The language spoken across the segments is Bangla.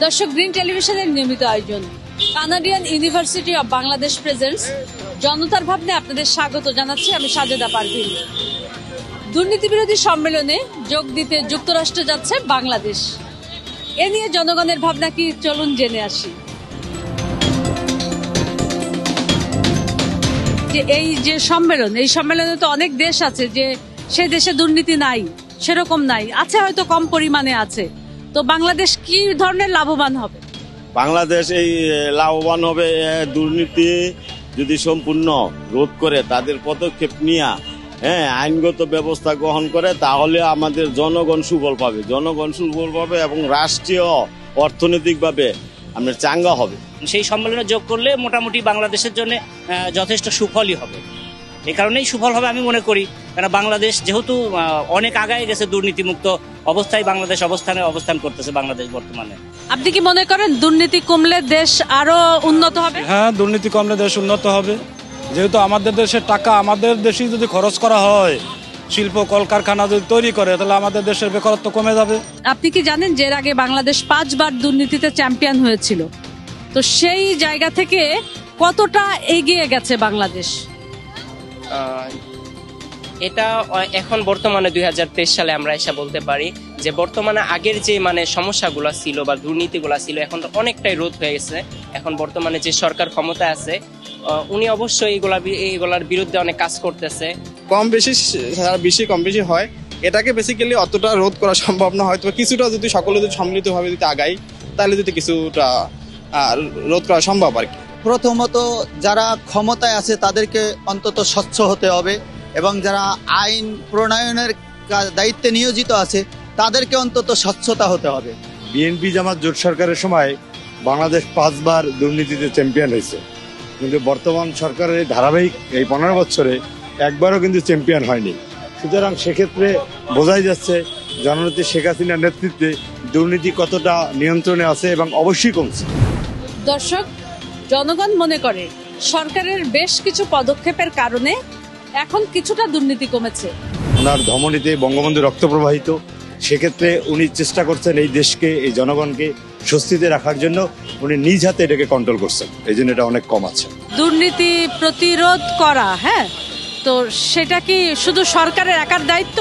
দর্শক, গ্রিন টেলিভিশনের নিয়মিত আয়োজন Canadian university of Bangladesh presents জনতার ভাবনে আপনাদের স্বাগত জানাচ্ছি। আমি সাজেদা পারভিন। দুর্নীতি বিরোধী সম্মেলনে যোগ দিতে যুক্তরাষ্ট্রে যাচ্ছে বাংলাদেশ। এ নিয়ে জনগণের ভাবনা কি, চলুন জেনে আসি। যে এই যে সম্মেলন, এই সম্মেলনে তো অনেক দেশ আছে যে সে দেশে দুর্নীতি নাই, সেরকম নাই, আছে হয়তো কম পরিমাণে আছে। তো বাংলাদেশ কি ধরনের লাভবান হবে? বাংলাদেশ এই লাভবান হবে দুর্নীতি যদি সম্পূর্ণ রোধ করে, তাদের পদক্ষেপ নিয়ে আইনগত ব্যবস্থা গ্রহণ করে, তাহলে আমাদের জনগণ সুফল পাবে, এবং রাষ্ট্রীয় অর্থনৈতিকভাবে আমরা চাঙ্গা হবে। সেই সম্মেলনে যোগ করলে মোটামুটি বাংলাদেশের জন্য যথেষ্ট সুফলই হবে। এই কারণেই সুফল হবে আমি মনে করি, কারণ বাংলাদেশ যেহেতু অনেক আগায় গেছে, দুর্নীতিমুক্ত অবস্থায় বাংলাদেশ অবস্থান করতেছে বাংলাদেশ বর্তমানে। আপনি কি মনে করেন দুর্নীতি কমলে দেশ আরো উন্নত হবে? হ্যাঁ, দুর্নীতি কমলে দেশ উন্নত হবে, যেহেতু আমাদের দেশের টাকা আমাদের দেশেই যদি খরচ করা হয়, শিল্প কলকারখানা যদি তৈরি করে, তাহলে আমাদের দেশের বেকারত্ব কমে যাবে। আপনি কি জানেন যে এর আগে বাংলাদেশ 5 বার দুর্নীতিতে চ্যাম্পিয়ন হয়েছিল? তো সেই জায়গা থেকে কতটা এগিয়ে গেছে বাংলাদেশ? এটা এখন বর্তমানে 2023 সালে আমরা এসে বলতে পারি যে বর্তমানে আগের যে সমস্যাগুলো ছিল বা দুর্নীতিগুলো ছিল, এখন তো অনেকটাই রোধ হয়ে গেছে। এখন বর্তমানে যে সরকার ক্ষমতা আছে, উনি অবশ্যই এইগুলার বিরুদ্ধে অনেক কাজ করতেছে। কম বেশি কম বেশি হয়, এটাকে বেসিক্যালি অতটা রোধ করা সম্ভব না। হয়তো কিছুটা যদি সকলে যদি সম্মিলিতভাবে যদি আগাই, তাহলে যদি কিছুটা রোধ করা সম্ভব আর কি। প্রথমত যারা ক্ষমতায় আছে তাদেরকে অন্তত স্বচ্ছ হতে হবে, এবং যারা আইন প্রণয়নের দায়িত্বে নিয়োজিত আছে তাদেরকে অন্তত স্বচ্ছতা হতে হবে। বিএনপি জামাত জোট সরকারের সময় বাংলাদেশ 5 বার দুর্নীতিতে চ্যাম্পিয়ন হয়েছে, কিন্তু বর্তমান সরকারের ধারাবাহিক এই 15 বছরে একবারও কিন্তু চ্যাম্পিয়ন হয়নি। সুতরাং সেক্ষেত্রে বোঝাই যাচ্ছে জননেত্রী শেখ হাসিনার নেতৃত্বে দুর্নীতি কতটা নিয়ন্ত্রণে আছে এবং অবশ্যই কমছে। দর্শক, জনগণ মনে করে সরকারের বেশ কিছু পদক্ষেপের কারণে এখন কিছুটা দুর্নীতি কমেছে। ওনার ধমনীতে বঙ্গবন্ধু রক্ত প্রবাহিত, সেক্ষেত্রে উনি চেষ্টা করছেন এই দেশকে, এই জনগণকে স্বস্তিতে রাখার জন্য। উনি নিজ হাতে এটাকে কন্ট্রোল করছেন, এই জন্য এটা অনেক কম আছে। দুর্নীতি প্রতিরোধ করা, তো সেটা কি শুধু সরকারের একার দায়িত্ব?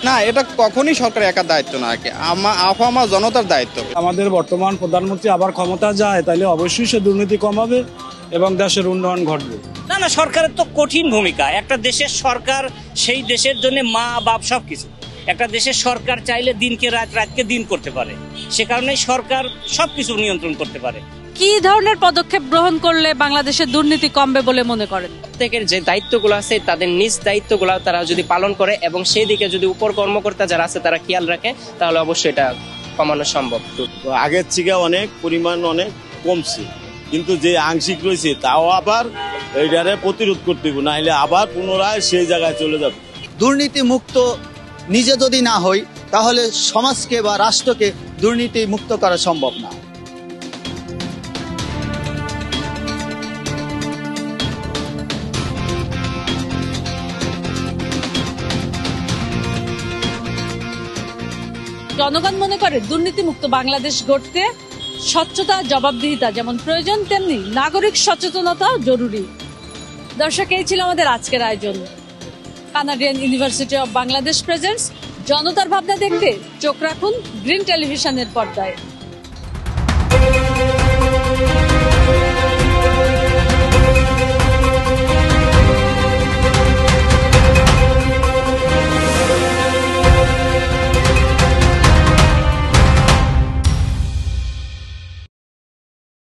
না, এটা কখনই সরকারের একার দায়িত্ব না, আমার জনতার দায়িত্ব। আমাদের বর্তমান প্রধানমন্ত্রী আবার ক্ষমতা যায়, তাহলে অবশ্যই সে দুর্নীতি কমাবে এবং দেশের উন্নয়ন ঘটবে। না, সরকারের তো কঠিন ভূমিকা। একটা দেশের সরকার সেই দেশের জন্য মা বাপ সবকিছু। একটা দেশের সরকার চাইলে দিনকে রাত, রাতকে দিন করতে পারে, সে কারণে সরকার সবকিছু নিয়ন্ত্রণ করতে পারে। কি ধরনের পদক্ষেপ গ্রহণ করলে বাংলাদেশের দুর্নীতি কমবে বলে মনে করেন? প্রত্যেকের যে দায়িত্বগুলো আছে তাদের নিজ দায়িত্বগুলো তারা যদি পালন করে এবং সেই দিকে যদি উপর কর্মকর্তা যারা আছে তারা খেয়াল রাখে, তাহলে অবশ্যই এটা কমানো সম্ভব। আগের থেকে অনেক পরিমাণ অনেক কমছে, কিন্তু যে আংশিক রয়েছে তাও আবার এইটারে প্রতিরোধ করতে হবে, নাহলে আবার পুনরায় সেই জায়গায় চলে যাবে। দুর্নীতি মুক্ত নিজে যদি না হই, তাহলে সমাজকে বা রাষ্ট্রকে দুর্নীতি মুক্ত করা সম্ভব না। জনগণ মনে করে দুর্নীতিমুক্ত বাংলাদেশ গড়তে স্বচ্ছতা, জবাবদিহিতা যেমন প্রয়োজন, তেমনি নাগরিক সচেতনতা জরুরি। দর্শক, এই ছিল আমাদের আজকের আয়োজন Canadian university of Bangladesh presents জনতার ভাবনা। দেখতে চোখ রাখুন গ্রিন টেলিভিশনের পর্দায়।